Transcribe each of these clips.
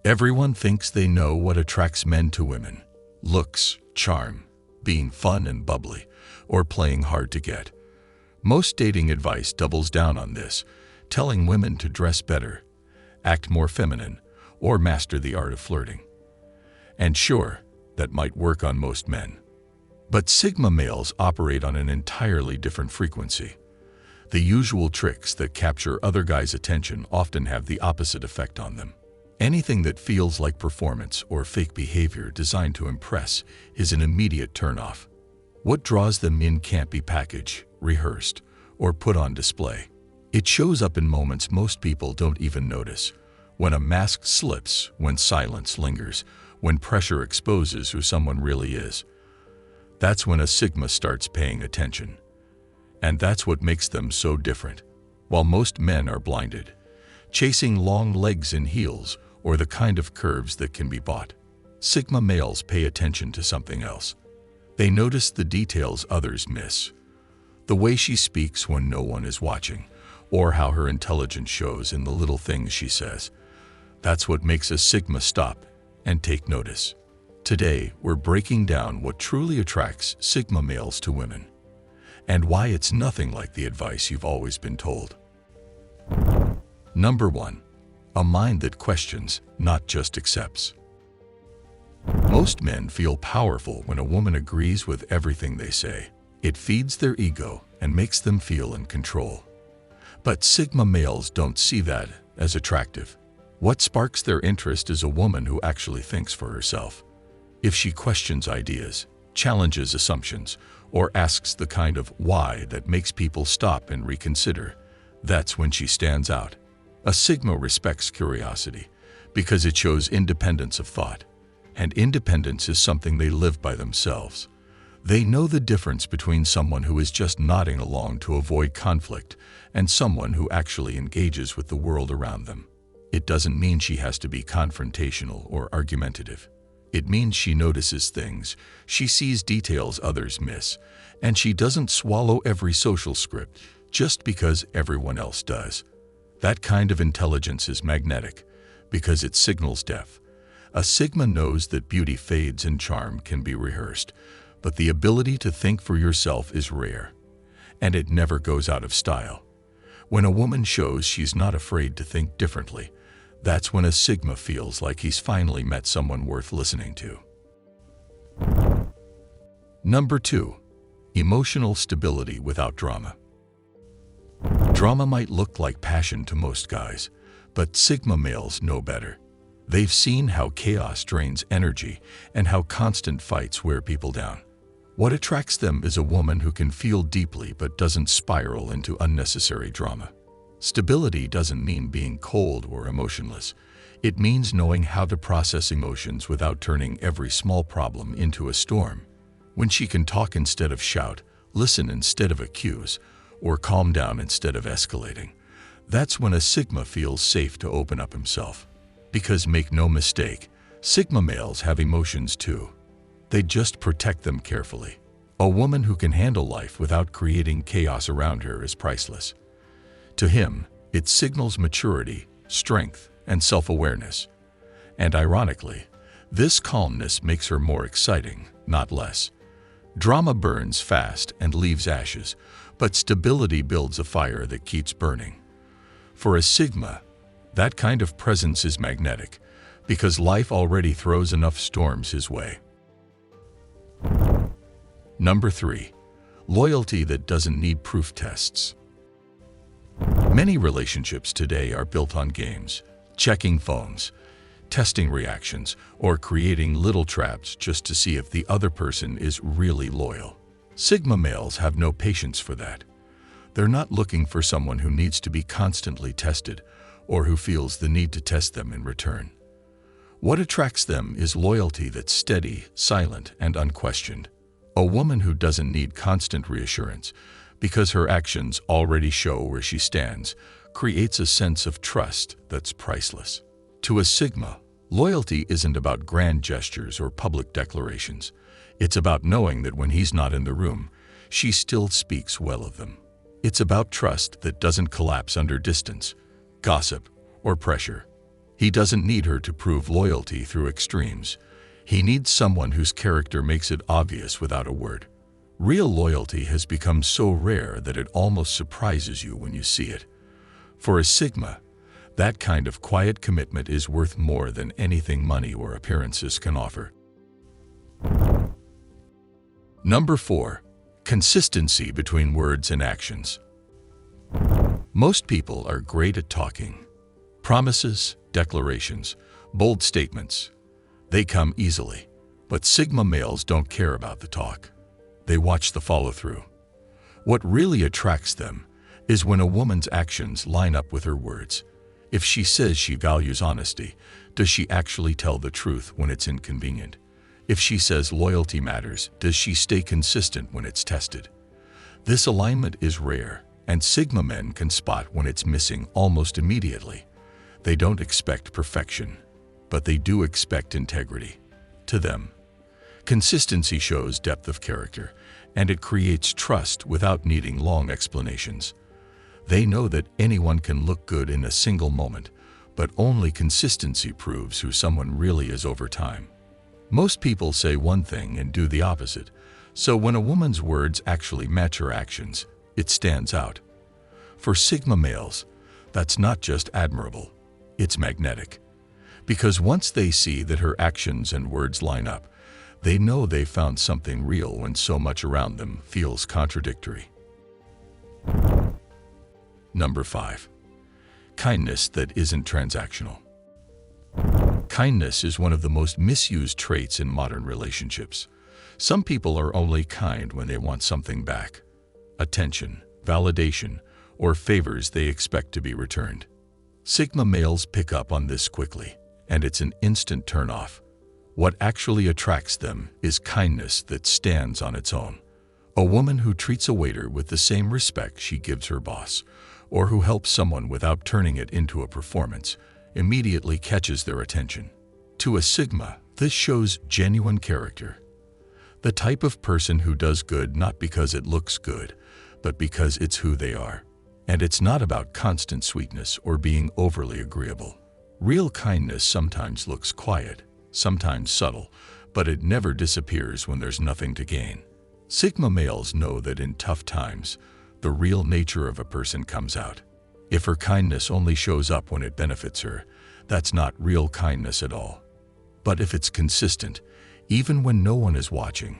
Everyone thinks they know what attracts men to women: looks, charm, being fun and bubbly, or playing hard to get. Most dating advice doubles down on this, telling women to dress better, act more feminine, or master the art of flirting. And sure, that might work on most men. But Sigma males operate on an entirely different frequency. The usual tricks that capture other guys' attention often have the opposite effect on them. Anything that feels like performance or fake behavior designed to impress is an immediate turnoff. What draws them in can't be packaged, rehearsed, or put on display. It shows up in moments most people don't even notice. When a mask slips, when silence lingers, when pressure exposes who someone really is. That's when a Sigma starts paying attention. And that's what makes them so different. While most men are blinded, chasing long legs and heels, or the kind of curves that can be bought, Sigma males pay attention to something else. They notice the details others miss. The way she speaks when no one is watching, or how her intelligence shows in the little things she says. That's what makes a Sigma stop and take notice. Today, we're breaking down what truly attracts Sigma males to women, and why it's nothing like the advice you've always been told. Number 1. A mind that questions, not just accepts. Most men feel powerful when a woman agrees with everything they say. It feeds their ego and makes them feel in control. But Sigma males don't see that as attractive. What sparks their interest is a woman who actually thinks for herself. If she questions ideas, challenges assumptions, or asks the kind of why that makes people stop and reconsider, that's when she stands out. A Sigma respects curiosity because it shows independence of thought, and independence is something they live by themselves. They know the difference between someone who is just nodding along to avoid conflict and someone who actually engages with the world around them. It doesn't mean she has to be confrontational or argumentative. It means she notices things, she sees details others miss, and she doesn't swallow every social script just because everyone else does. That kind of intelligence is magnetic because it signals depth. A Sigma knows that beauty fades and charm can be rehearsed, but the ability to think for yourself is rare, and it never goes out of style. When a woman shows she's not afraid to think differently, that's when a Sigma feels like he's finally met someone worth listening to. Number 2. Emotional stability without drama. Drama might look like passion to most guys, but Sigma males know better. They've seen how chaos drains energy and how constant fights wear people down. What attracts them is a woman who can feel deeply but doesn't spiral into unnecessary drama. Stability doesn't mean being cold or emotionless. It means knowing how to process emotions without turning every small problem into a storm. When she can talk instead of shout, listen instead of accuse, or calm down instead of escalating, that's when a Sigma feels safe to open up himself. Because make no mistake, Sigma males have emotions too. They just protect them carefully. A woman who can handle life without creating chaos around her is priceless. To him, it signals maturity, strength, and self-awareness. And ironically, this calmness makes her more exciting, not less. Drama burns fast and leaves ashes, but stability builds a fire that keeps burning. For a Sigma, that kind of presence is magnetic, because life already throws enough storms his way. Number 3. Loyalty that doesn't need proof tests. Many relationships today are built on games, checking phones, testing reactions, or creating little traps just to see if the other person is really loyal. Sigma males have no patience for that. They're not looking for someone who needs to be constantly tested or who feels the need to test them in return. What attracts them is loyalty that's steady, silent, and unquestioned. A woman who doesn't need constant reassurance because her actions already show where she stands creates a sense of trust that's priceless. To a Sigma, loyalty isn't about grand gestures or public declarations. It's about knowing that when he's not in the room, she still speaks well of them. It's about trust that doesn't collapse under distance, gossip, or pressure. He doesn't need her to prove loyalty through extremes. He needs someone whose character makes it obvious without a word. Real loyalty has become so rare that it almost surprises you when you see it. For a Sigma, that kind of quiet commitment is worth more than anything money or appearances can offer. Number 4. Consistency between words and actions. Most people are great at talking. Promises, declarations, bold statements. They come easily, but Sigma males don't care about the talk. They watch the follow-through. What really attracts them is when a woman's actions line up with her words. If she says she values honesty, does she actually tell the truth when it's inconvenient? If she says loyalty matters, does she stay consistent when it's tested? This alignment is rare, and Sigma men can spot when it's missing almost immediately. They don't expect perfection, but they do expect integrity. To them, consistency shows depth of character, and it creates trust without needing long explanations. They know that anyone can look good in a single moment, but only consistency proves who someone really is over time. Most people say one thing and do the opposite, so when a woman's words actually match her actions, it stands out. For Sigma males, that's not just admirable, it's magnetic. Because once they see that her actions and words line up, they know they've found something real when so much around them feels contradictory. Number 5. Kindness that isn't transactional. Kindness is one of the most misused traits in modern relationships. Some people are only kind when they want something back: attention, validation, or favors they expect to be returned. Sigma males pick up on this quickly, and it's an instant turn-off. What actually attracts them is kindness that stands on its own. A woman who treats a waiter with the same respect she gives her boss, or who helps someone without turning it into a performance, immediately catches their attention. To a Sigma, this shows genuine character. The type of person who does good not because it looks good, but because it's who they are. And it's not about constant sweetness or being overly agreeable. Real kindness sometimes looks quiet, sometimes subtle, but it never disappears when there's nothing to gain. Sigma males know that in tough times, the real nature of a person comes out. If her kindness only shows up when it benefits her, that's not real kindness at all. But if it's consistent, even when no one is watching,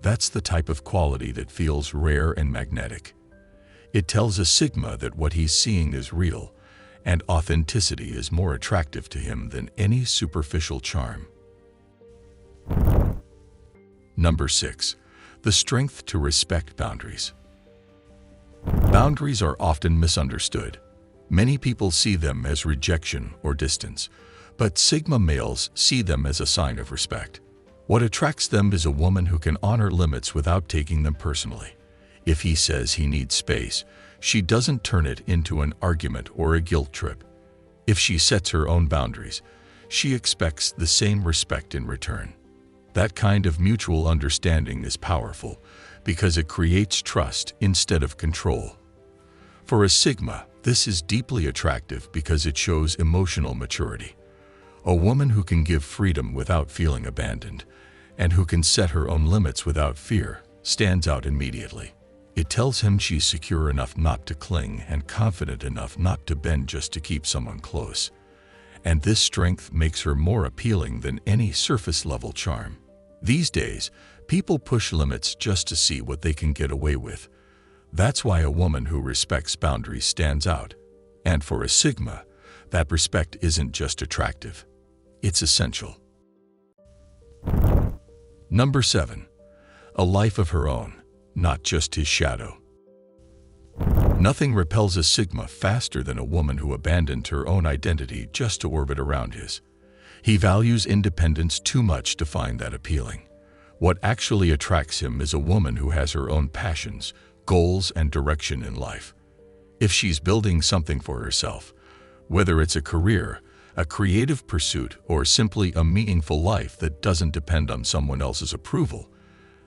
that's the type of quality that feels rare and magnetic. It tells a Sigma that what he's seeing is real, and authenticity is more attractive to him than any superficial charm. Number 6. The strength to respect boundaries. Boundaries are often misunderstood. Many people see them as rejection or distance, but Sigma males see them as a sign of respect. What attracts them is a woman who can honor limits without taking them personally. If he says he needs space, she doesn't turn it into an argument or a guilt trip. If she sets her own boundaries, she expects the same respect in return. That kind of mutual understanding is powerful because it creates trust instead of control. For a Sigma, this is deeply attractive because it shows emotional maturity. A woman who can give freedom without feeling abandoned, and who can set her own limits without fear, stands out immediately. It tells him she's secure enough not to cling and confident enough not to bend just to keep someone close. And this strength makes her more appealing than any surface-level charm. These days, people push limits just to see what they can get away with. That's why a woman who respects boundaries stands out. And for a Sigma, that respect isn't just attractive, it's essential. Number 7. A life of her own, not just his shadow. Nothing repels a Sigma faster than a woman who abandoned her own identity just to orbit around his. He values independence too much to find that appealing. What actually attracts him is a woman who has her own passions, goals, and direction in life. If she's building something for herself, whether it's a career, a creative pursuit, or simply a meaningful life that doesn't depend on someone else's approval,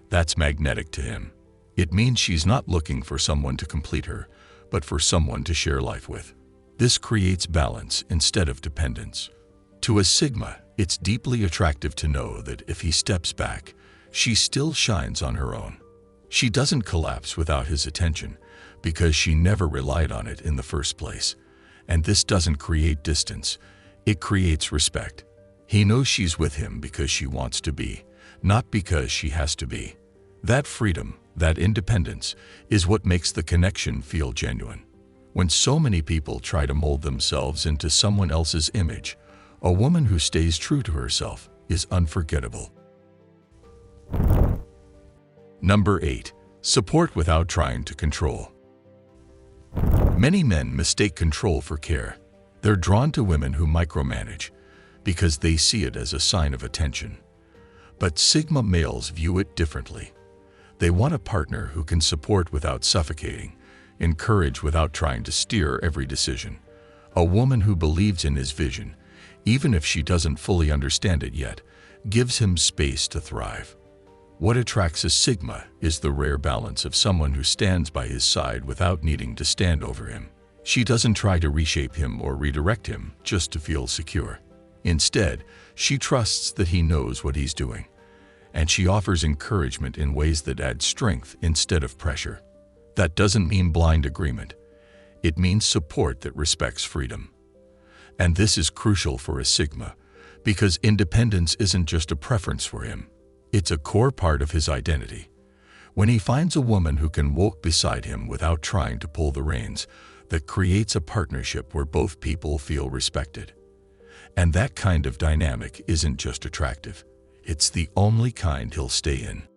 that's magnetic to him. It means she's not looking for someone to complete her, but for someone to share life with. This creates balance instead of dependence. To a Sigma, it's deeply attractive to know that if he steps back, she still shines on her own. She doesn't collapse without his attention because she never relied on it in the first place. And this doesn't create distance, it creates respect. He knows she's with him because she wants to be, not because she has to be. That freedom, that independence, is what makes the connection feel genuine. When so many people try to mold themselves into someone else's image, a woman who stays true to herself is unforgettable. Number 8. Support without trying to control. Many men mistake control for care. They're drawn to women who micromanage because they see it as a sign of attention. But Sigma males view it differently. They want a partner who can support without suffocating, encourage without trying to steer every decision. A woman who believes in his vision, even if she doesn't fully understand it yet, gives him space to thrive. What attracts a Sigma is the rare balance of someone who stands by his side without needing to stand over him. She doesn't try to reshape him or redirect him just to feel secure. Instead, she trusts that he knows what he's doing, and she offers encouragement in ways that add strength instead of pressure. That doesn't mean blind agreement. It means support that respects freedom. And this is crucial for a Sigma, because independence isn't just a preference for him. It's a core part of his identity. When he finds a woman who can walk beside him without trying to pull the reins, that creates a partnership where both people feel respected. And that kind of dynamic isn't just attractive. It's the only kind he'll stay in.